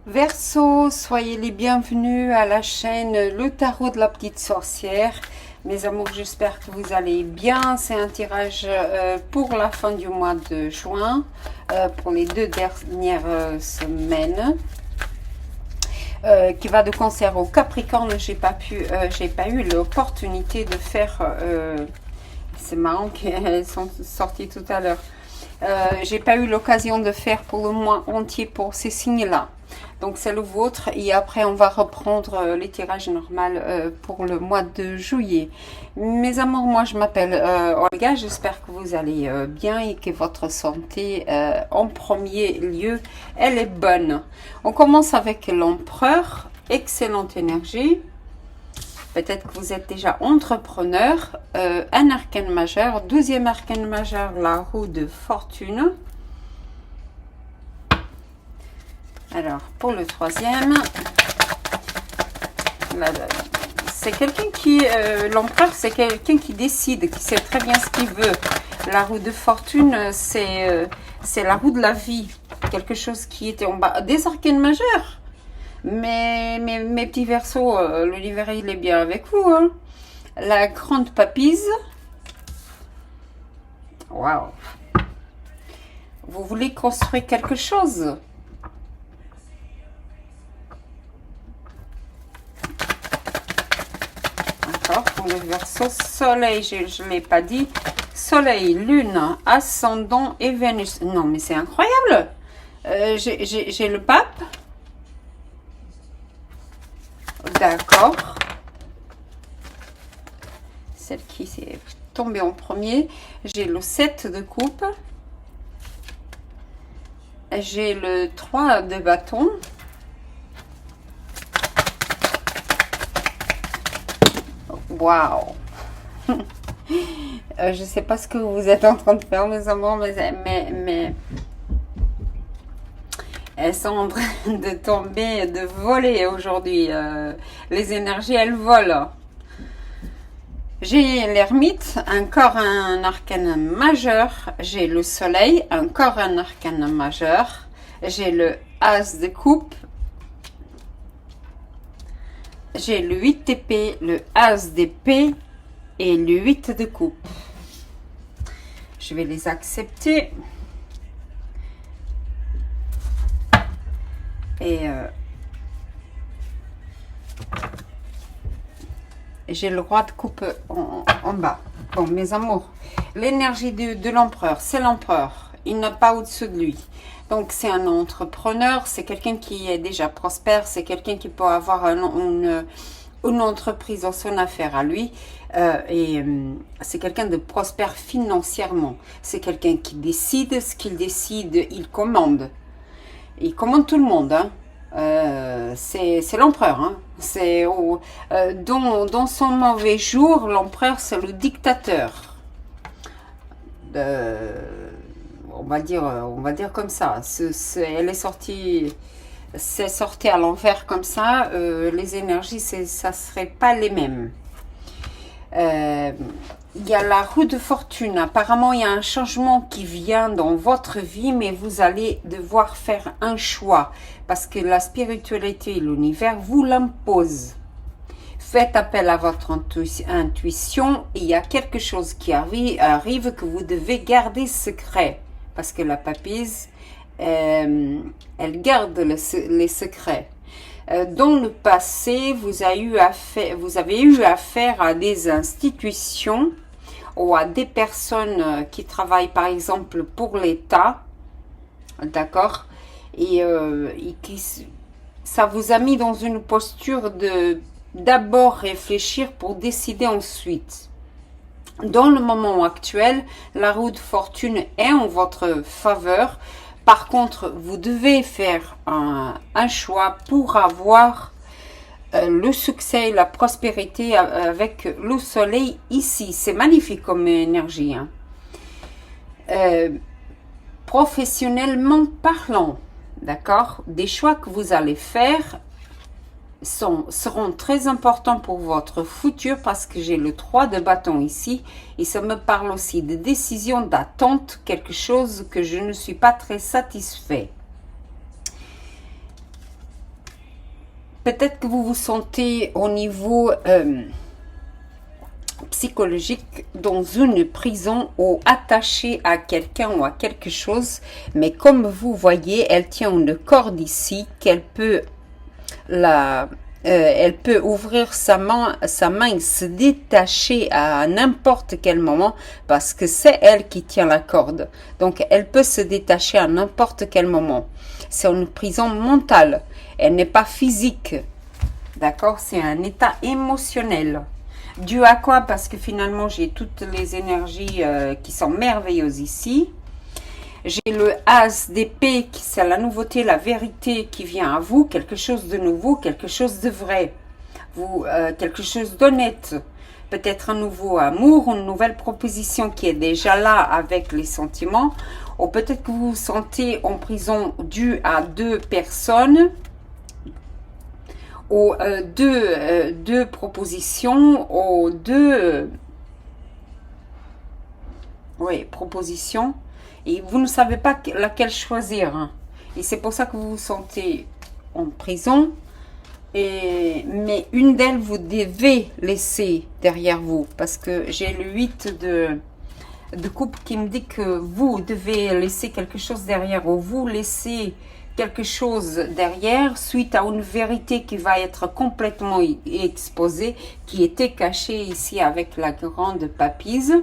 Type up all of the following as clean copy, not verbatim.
Verseau, soyez les bienvenus à la chaîne Le Tarot de la Petite Sorcière. Mes amours, j'espère que vous allez bien. C'est un tirage pour la fin du mois de juin, pour les 2 dernières semaines, qui va de Cancer au Capricorne. J'ai pas eu l'opportunité de faire. C'est marrant qu'elles sont sorties tout à l'heure. J'ai pas eu l'occasion de faire pour le mois entier pour ces signes-là. Donc c'est le vôtre et après on va reprendre les tirages normaux pour le mois de juillet. Mes amours, moi je m'appelle Olga, j'espère que vous allez bien et que votre santé en premier lieu, elle est bonne. On commence avec l'empereur, excellente énergie. Peut-être que vous êtes déjà entrepreneur, un arcane majeur, 12e arcane majeur, la roue de fortune. Alors, pour le 3e, c'est quelqu'un qui, l'empereur, c'est quelqu'un qui décide, qui sait très bien ce qu'il veut. La roue de fortune, c'est la roue de la vie, quelque chose qui était en bas des arcanes majeurs. Mais mes petits Verseaux, l'univers, il est bien avec vous. Hein. La grande papise. Waouh. Vous voulez construire quelque chose. Pour le Verseau, soleil, je ne l'ai pas dit, soleil, lune, ascendant et Vénus. Non, mais c'est incroyable. J'ai le pape. D'accord. Celle qui s'est tombée en premier. J'ai le 7 de coupe. J'ai le 3 de bâton. Waouh. Je sais pas ce que vous êtes en train de faire, mes amours, mais elles sont en train de tomber, de voler aujourd'hui. Les énergies, elles volent. J'ai l'ermite, encore un arcane majeur. J'ai le soleil, encore un arcane majeur. J'ai le as de coupe. J'ai le 8 d'épée, le as d'épée et le 8 de coupe. Je vais les accepter. Et j'ai le roi de coupe en bas. Bon, mes amours, l'énergie de l'empereur, c'est l'empereur. Il n'a pas au-dessus de lui. Donc, c'est un entrepreneur, c'est quelqu'un qui est déjà prospère, c'est quelqu'un qui peut avoir une entreprise dans son affaire à lui. C'est quelqu'un de prospère financièrement. C'est quelqu'un qui décide, ce qu'il décide, il commande. Il commande tout le monde, hein. C'est l'empereur. Hein. Dans son mauvais jour, l'empereur, c'est le dictateur. On va dire comme ça. Elle est sortie, c'est sorti à l'envers comme ça. Les énergies, ça serait pas les mêmes. Il y a la roue de fortune. Apparemment, il y a un changement qui vient dans votre vie, mais vous allez devoir faire un choix parce que la spiritualité et l'univers vous l'imposent. Faites appel à votre intuition et il y a quelque chose qui arrive que vous devez garder secret parce que la papise, elle garde les secrets. Dans le passé, vous avez eu affaire à des institutions ou à des personnes qui travaillent par exemple pour l'État, d'accord, et ça vous a mis dans une posture de d'abord réfléchir pour décider ensuite. Dans le moment actuel, la roue de fortune est en votre faveur. Par contre, vous devez faire un choix pour avoir le succès et la prospérité avec le soleil ici. C'est magnifique comme énergie. Hein. Professionnellement parlant, d'accord, des choix que vous allez faire seront très importants pour votre futur parce que j'ai le 3 de bâton ici et ça me parle aussi de décision, d'attente, quelque chose que je ne suis pas très satisfait. Peut-être que vous vous sentez au niveau psychologique dans une prison ou attaché à quelqu'un ou à quelque chose, mais comme vous voyez, elle tient une corde ici qu'elle peut elle peut ouvrir sa main et se détacher à n'importe quel moment parce que c'est elle qui tient la corde. Donc, elle peut se détacher à n'importe quel moment. C'est une prison mentale. Elle n'est pas physique. D'accord? C'est un état émotionnel. Dû à quoi? Parce que finalement, j'ai toutes les énergies qui sont merveilleuses ici. J'ai le As d'épée, qui c'est la nouveauté, la vérité qui vient à vous, quelque chose de nouveau, quelque chose de vrai, quelque chose d'honnête, peut-être un nouveau amour, une nouvelle proposition qui est déjà là avec les sentiments, ou peut-être que vous vous sentez en prison dû à deux personnes, ou deux propositions, ou deux propositions. Et vous ne savez pas laquelle choisir. Hein. Et c'est pour ça que vous vous sentez en prison. Mais une d'elles, vous devez laisser derrière vous. Parce que j'ai le 8 de coupe qui me dit que vous devez laisser quelque chose derrière. Ou vous laissez quelque chose derrière suite à une vérité qui va être complètement exposée, qui était cachée ici avec la grande papise.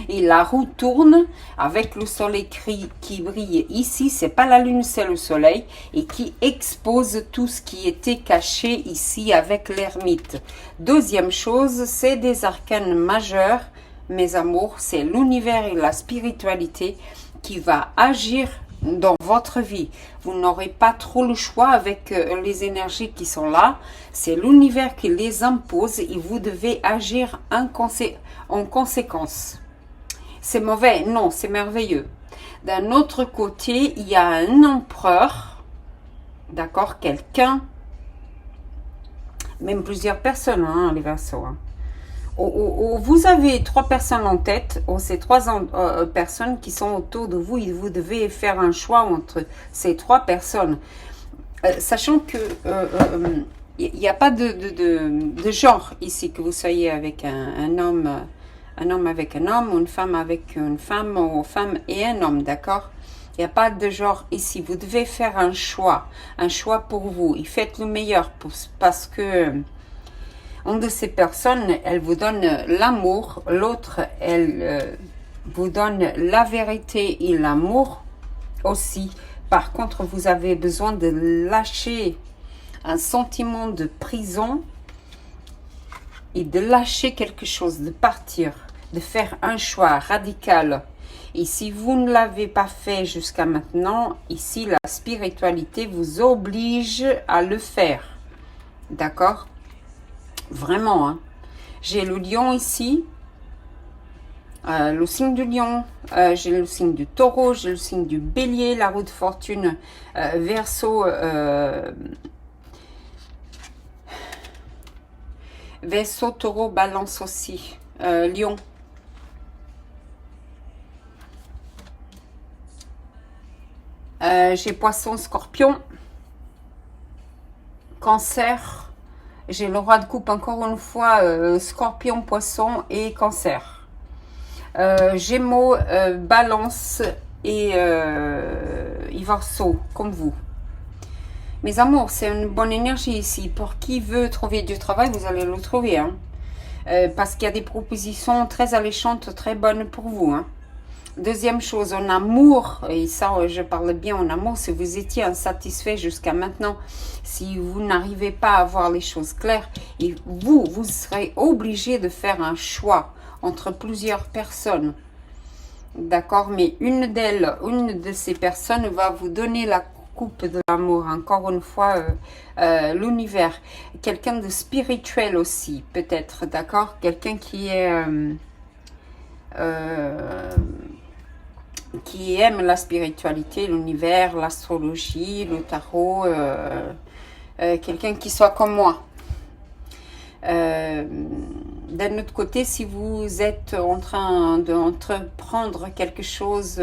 Et la roue tourne avec le soleil qui brille ici. C'est pas la lune, c'est le soleil. Et qui expose tout ce qui était caché ici avec l'ermite. Deuxième chose, c'est des arcanes majeurs. Mes amours, c'est l'univers et la spiritualité qui va agir dans votre vie. Vous n'aurez pas trop le choix avec les énergies qui sont là. C'est l'univers qui les impose et vous devez agir en conséquence. C'est mauvais? Non, c'est merveilleux. D'un autre côté, il y a un empereur, d'accord, quelqu'un, même plusieurs personnes, hein, les Verseaux. Hein. Vous avez trois personnes en tête, ou ces trois personnes qui sont autour de vous, et vous devez faire un choix entre ces trois personnes. Sachant que il n'y a pas de genre ici, que vous soyez avec un homme avec un homme, ou une femme avec une femme, ou femme et un homme, d'accord? Il n'y a pas de genre ici. Vous devez faire un choix pour vous. Et faites le meilleur parce que une de ces personnes, elle vous donne l'amour, l'autre, elle vous donne la vérité et l'amour aussi. Par contre, vous avez besoin de lâcher un sentiment de prison et de lâcher quelque chose, de partir, de faire un choix radical. Et si vous ne l'avez pas fait jusqu'à maintenant, ici, la spiritualité vous oblige à le faire. D'accord? Vraiment, hein. J'ai le lion ici, le signe du lion, j'ai le signe du taureau, j'ai le signe du bélier, la roue de fortune, Verseau, Verseau, taureau, balance aussi, lion. J'ai poisson, scorpion, cancer. J'ai le roi de coupe encore une fois, scorpion, poisson et cancer. Gémeaux, balance et Verseau, comme vous. Mes amours, c'est une bonne énergie ici. Pour qui veut trouver du travail, vous allez le trouver. Hein. Parce qu'il y a des propositions très alléchantes, très bonnes pour vous. Hein. Deuxième chose, en amour, et ça je parle bien en amour, si vous étiez insatisfait jusqu'à maintenant, si vous n'arrivez pas à voir les choses claires, et vous serez obligé de faire un choix entre plusieurs personnes. D'accord? Mais une de ces personnes va vous donner la coupe de l'amour. Encore une fois, l'univers. Quelqu'un de spirituel aussi, peut-être. D'accord? Quelqu'un qui aime la spiritualité, l'univers, l'astrologie, le tarot, quelqu'un qui soit comme moi. D'un d'un autre côté, si vous êtes en train d'entreprendre quelque chose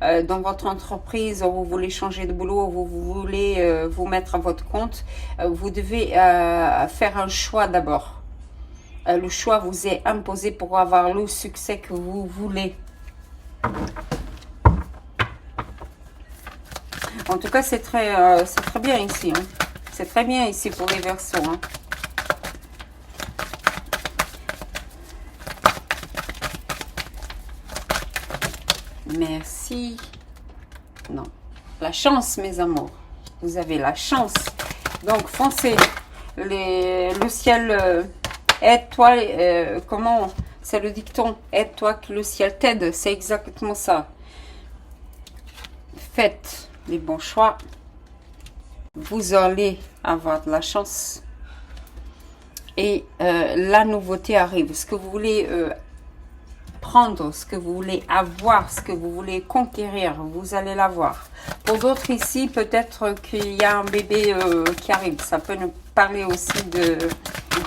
dans votre entreprise, ou vous voulez changer de boulot, ou vous voulez vous mettre à votre compte, vous devez faire un choix d'abord. Le choix vous est imposé pour avoir le succès que vous voulez. En tout cas, c'est très bien ici. Hein. C'est très bien ici pour les Verseaux. Hein. Merci. Non. La chance, mes amours. Vous avez la chance. Donc, foncez. Le ciel aide-toi. Comment? C'est le dicton. Aide-toi que le ciel t'aide. C'est exactement ça. Faites les bons choix. Vous allez avoir de la chance. Et la nouveauté arrive. Ce que vous voulez prendre, ce que vous voulez avoir, ce que vous voulez conquérir, vous allez l'avoir. Pour d'autres ici, peut-être qu'il y a un bébé qui arrive. Ça peut nous parler aussi de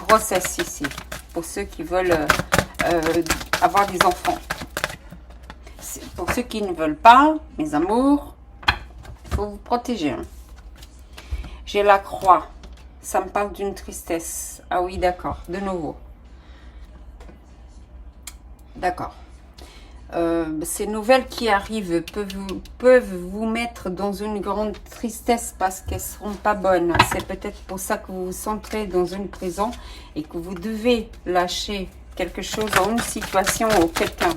grossesse ici. Pour ceux qui veulent avoir des enfants. Pour ceux qui ne veulent pas, mes amours, il faut vous protéger. Hein. J'ai la croix. Ça me parle d'une tristesse. Ah oui, d'accord. De nouveau. D'accord. Ces nouvelles qui arrivent peuvent vous mettre dans une grande tristesse parce qu'elles ne seront pas bonnes. C'est peut-être pour ça que vous vous sentirez dans une prison et que vous devez lâcher quelque chose ou une situation ou quelqu'un.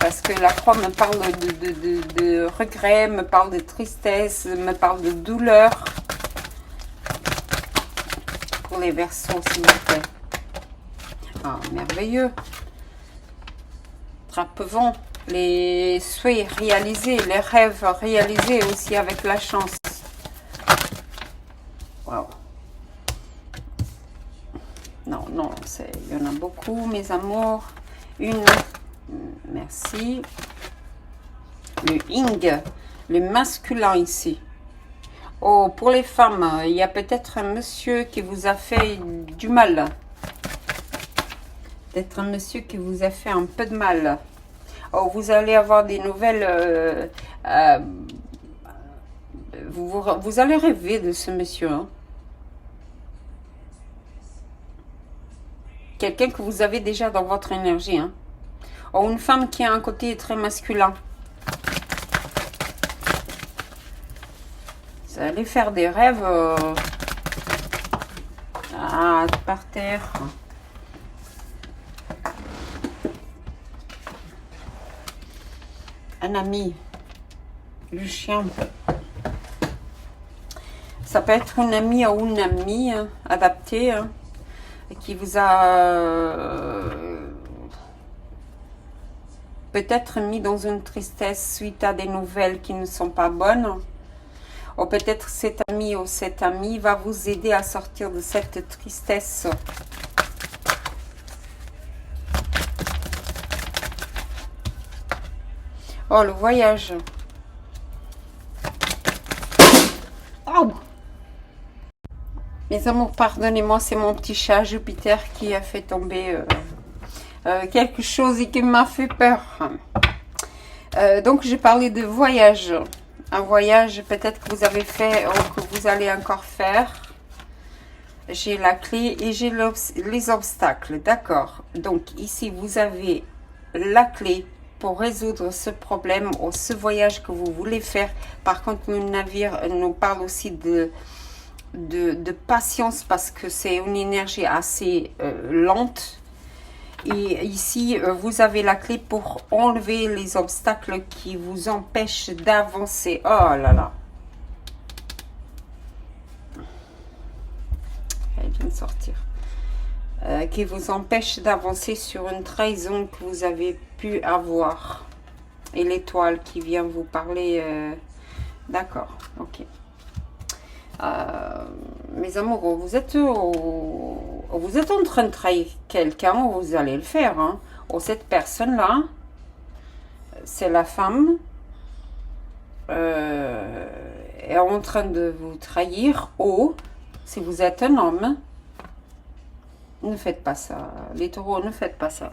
Parce que la croix me parle de regret, me parle de tristesse, me parle de douleur. Pour les Verseaux, s'il vous plaît. Ah, merveilleux. Trappe-vent. Les souhaits réalisés, les rêves réalisés aussi avec la chance. Waouh. Non, non, il y en a beaucoup, mes amours. Une... Merci. Le ing, le masculin ici. Oh, pour les femmes, il y a peut-être un monsieur qui vous a fait du mal. Peut-être un monsieur qui vous a fait un peu de mal. Oh, vous allez avoir des nouvelles. Vous allez rêver de ce monsieur. Hein. Quelqu'un que vous avez déjà dans votre énergie. Hein. Oh, une femme qui a un côté très masculin. Vous allez faire des rêves par terre. Un ami. Le chien. Ça peut être une amie ou une amie adaptée hein, qui vous a peut-être mis dans une tristesse suite à des nouvelles qui ne sont pas bonnes. Ou peut-être cet ami ou cette amie va vous aider à sortir de cette tristesse. Oh, le voyage. Oh. Mes amours, pardonnez-moi, c'est mon petit chat Jupiter qui a fait tomber quelque chose et qui m'a fait peur. Donc, j'ai parlé de voyage. Un voyage peut-être que vous avez fait ou que vous allez encore faire. J'ai la clé et j'ai les obstacles. D'accord. Donc, ici, vous avez la clé pour résoudre ce problème ou ce voyage que vous voulez faire. Par contre, le navire nous parle aussi de patience parce que c'est une énergie assez lente. Et ici, vous avez la clé pour enlever les obstacles qui vous empêchent d'avancer. Oh là là. Elle vient de sortir. Qui vous empêche d'avancer sur une trahison que vous avez pu avoir. Et l'étoile qui vient vous parler. D'accord, ok. Mes amoureux, vous êtes en train de trahir quelqu'un, vous allez le faire. Hein. Ou cette personne-là, c'est la femme, est en train de vous trahir. Ou, si vous êtes un homme, Ne faites pas ça. Les taureaux, ne faites pas ça.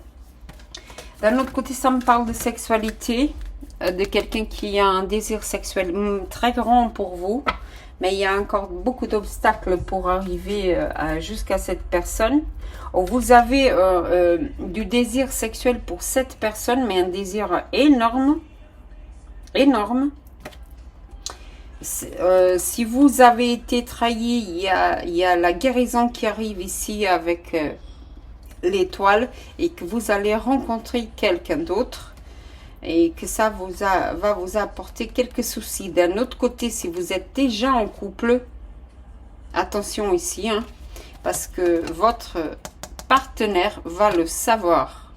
D'un autre côté, ça me parle de sexualité, de quelqu'un qui a un désir sexuel très grand pour vous. Mais il y a encore beaucoup d'obstacles pour arriver jusqu'à cette personne. Vous avez du désir sexuel pour cette personne, mais un désir énorme. Énorme. Si vous avez été trahi, il y a la guérison qui arrive ici avec l'étoile et que vous allez rencontrer quelqu'un d'autre. Et que ça va vous apporter quelques soucis. D'un autre côté, si vous êtes déjà en couple, attention ici, hein, parce que votre partenaire va le savoir.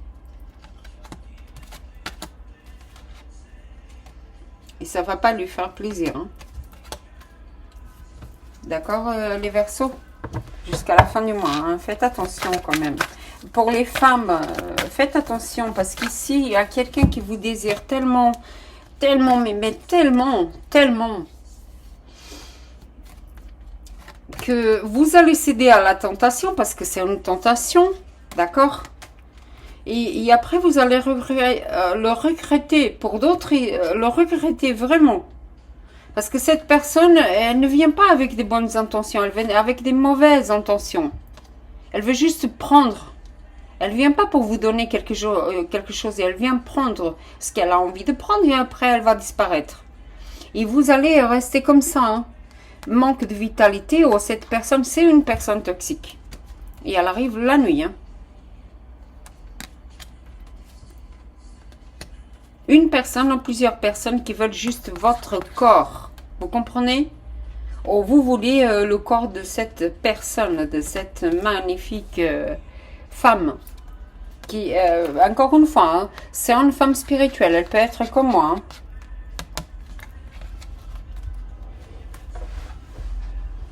Et ça va pas lui faire plaisir. Hein. D'accord, les Verseaux? Jusqu'à la fin du mois, hein. Faites attention quand même. Pour les femmes, faites attention parce qu'ici, il y a quelqu'un qui vous désire tellement, tellement, mais tellement, tellement que vous allez céder à la tentation parce que c'est une tentation, d'accord? Et après, vous allez le regretter. Pour d'autres, le regretter vraiment. Parce que cette personne, elle ne vient pas avec des bonnes intentions, elle vient avec des mauvaises intentions. Elle veut juste prendre. Elle vient pas pour vous donner quelque chose, elle vient prendre ce qu'elle a envie de prendre et après elle va disparaître. Et vous allez rester comme ça. Hein. Manque de vitalité. Oh, cette personne, c'est une personne toxique. Et elle arrive la nuit. Hein. Une personne ou plusieurs personnes qui veulent juste votre corps. Vous comprenez? Oh, vous voulez le corps de cette personne, de cette magnifique femme. Qui, encore une fois, hein, c'est une femme spirituelle. Elle peut être comme moi. Hein.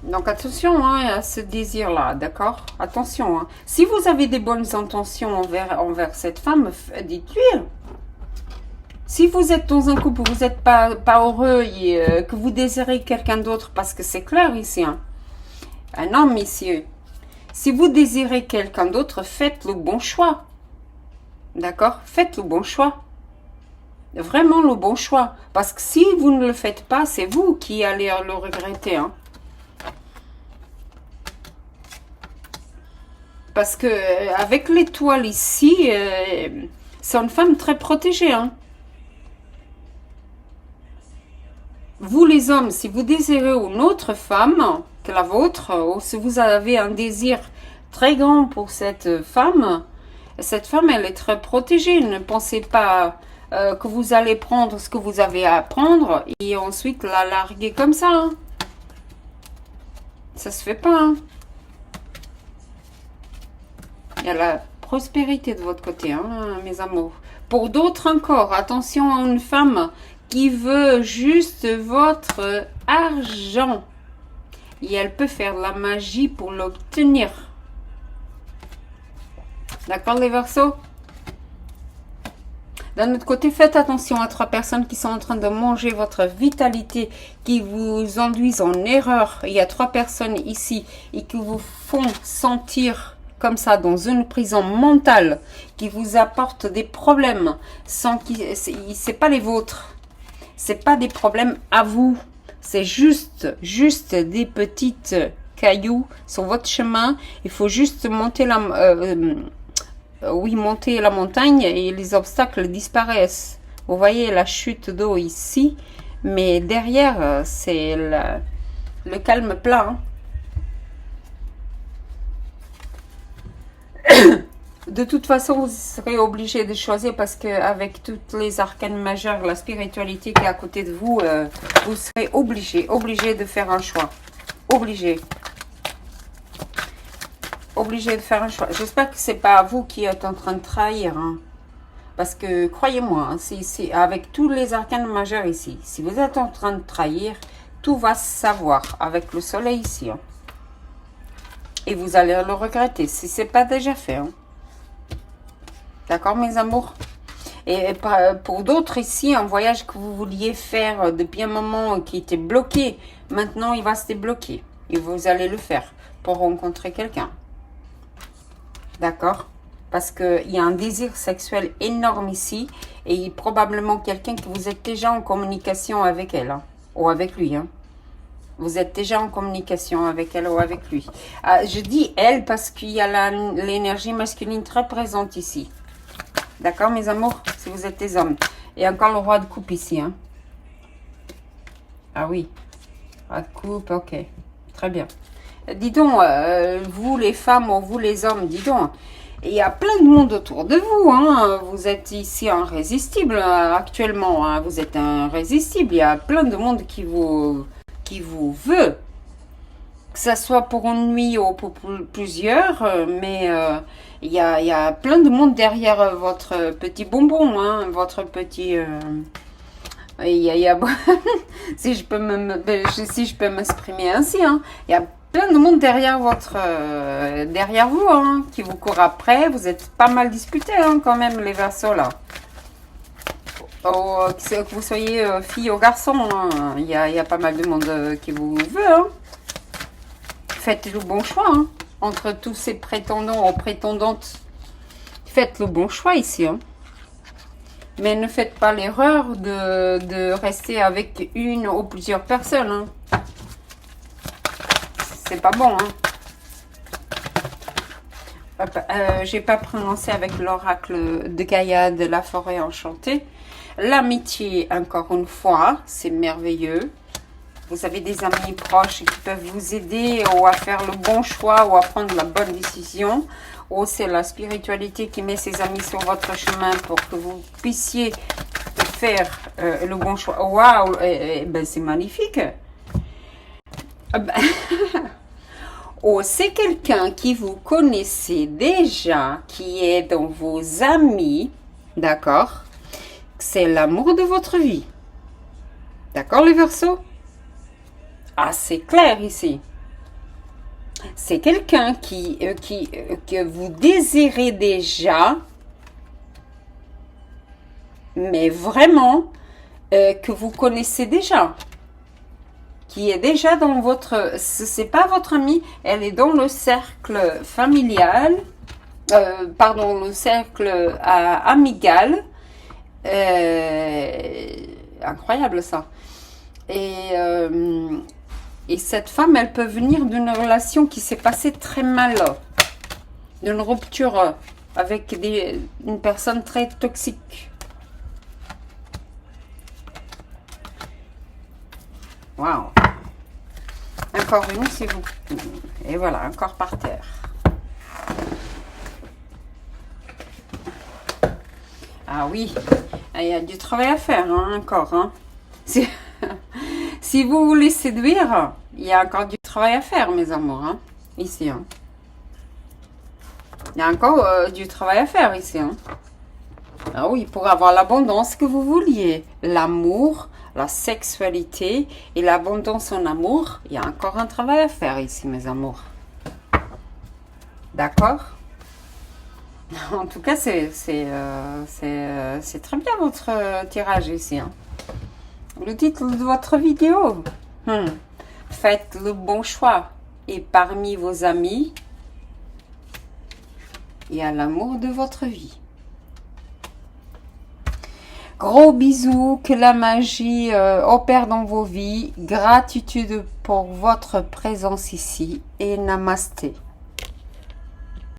Donc attention hein, à ce désir-là, d'accord? Attention. Hein. Si vous avez des bonnes intentions envers cette femme, dites-lui. Si vous êtes dans un couple, vous n'êtes pas heureux et que vous désirez quelqu'un d'autre, parce que c'est clair ici, hein, un homme ici, si vous désirez quelqu'un d'autre, faites le bon choix. D'accord? Faites le bon choix. Vraiment le bon choix. Parce que si vous ne le faites pas, c'est vous qui allez le regretter. Hein. Parce que avec l'étoile ici, c'est une femme très protégée. Hein. Vous les hommes, si vous désirez une autre femme que la vôtre, ou si vous avez un désir très grand pour cette femme, elle est très protégée. Ne pensez pas que vous allez prendre ce que vous avez à prendre et ensuite la larguer comme ça. Hein. Ça se fait pas. Hein. Il y a la prospérité de votre côté, hein, mes amours. Pour d'autres encore, attention à une femme qui veut juste votre argent. Et elle peut faire de la magie pour l'obtenir. D'accord les Verseaux? D'un autre côté, faites attention à 3 personnes qui sont en train de manger votre vitalité, qui vous induisent en erreur. Il y a 3 personnes ici et qui vous font sentir comme ça dans une prison mentale, qui vous apportent des problèmes sans c'est pas les vôtres. C'est pas des problèmes à vous. C'est juste des petites cailloux sur votre chemin. Il faut juste monter monter la montagne et les obstacles disparaissent. Vous voyez la chute d'eau ici, mais derrière, c'est le calme plat. Hein. De toute façon, vous serez obligé de choisir parce qu'avec toutes les arcanes majeures, la spiritualité qui est à côté de vous, vous serez obligé de faire un choix. Obligé de faire un choix. J'espère que c'est pas vous qui êtes en train de trahir. Hein. Parce que, croyez-moi, hein, avec tous les arcanes majeurs ici, si vous êtes en train de trahir, tout va se savoir avec le soleil ici. Hein. Et vous allez le regretter si ce n'est pas déjà fait. Hein. D'accord, mes amours? Et pour d'autres ici, un voyage que vous vouliez faire depuis un moment qui était bloqué, maintenant il va se débloquer. Et vous allez le faire pour rencontrer quelqu'un. D'accord? Parce qu'il y a un désir sexuel énorme ici. Et il y a probablement quelqu'un que vous êtes déjà en communication avec elle. Hein, ou avec lui. Hein. Vous êtes déjà en communication avec elle ou avec lui. Je dis elle parce qu'il y a l'énergie masculine très présente ici. D'accord, mes amours? Si vous êtes des hommes. Et encore le roi de coupe ici. Hein. Ah oui. Roi de coupe, ok. Très bien. Dis donc, vous les femmes ou vous les hommes, dis donc. Il y a plein de monde autour de vous. Hein. Vous êtes ici irrésistible actuellement. Hein. Vous êtes irrésistible. Il y a plein de monde qui vous veut. Que ça soit pour une nuit ou pour plusieurs. Mais il y a plein de monde derrière votre petit bonbon. Hein. Votre petit... si je peux m'exprimer ainsi. Hein. Il y a plein de monde derrière derrière vous, hein, qui vous court après. Vous êtes pas mal disputés, hein, quand même, les Verseaux, là. Oh, que vous soyez fille ou garçon, hein, il y a pas mal de monde qui vous veut. Hein. Faites le bon choix, hein, entre tous ces prétendants ou prétendantes. Faites le bon choix ici, hein. Mais ne faites pas l'erreur de rester avec une ou plusieurs personnes, hein. C'est pas bon, hein. J'ai pas prononcé avec l'oracle de Gaïa de la forêt enchantée. L'amitié, encore une fois, c'est merveilleux. Vous avez des amis proches qui peuvent vous aider ou à faire le bon choix ou à prendre la bonne décision. Ou c'est la spiritualité qui met ses amis sur votre chemin pour que vous puissiez faire le bon choix. Waouh, ben c'est magnifique. Ou c'est quelqu'un qui vous connaissez déjà, qui est dans vos amis, d'accord? C'est l'amour de votre vie. D'accord, les Verseaux? Ah, c'est clair ici. C'est quelqu'un que vous désirez déjà, mais vraiment que vous connaissez déjà. Qui est déjà dans votre... C'est pas votre amie, elle est dans le cercle familial, pardon, le cercle amical. Incroyable ça. Et cette femme, elle peut venir d'une relation qui s'est passée très mal, d'une rupture avec une personne très toxique. Waouh. Encore une, s'il vous plaît. Et voilà, encore par terre. Ah oui, il y a du travail à faire, hein, encore. Hein. Si vous voulez séduire, il y a encore du travail à faire, mes amours. Hein, ici. Hein. Il y a encore du travail à faire ici. Hein. Ah oui, pour avoir l'abondance que vous vouliez. L'amour, la sexualité et l'abondance en amour. Il y a encore un travail à faire ici, mes amours. D'accord? En tout cas, c'est très bien votre tirage ici. Hein. Le titre de votre vidéo. Faites le bon choix. Et parmi vos amis, il y a l'amour de votre vie. Gros bisous, que la magie opère dans vos vies. Gratitude pour votre présence ici et namasté.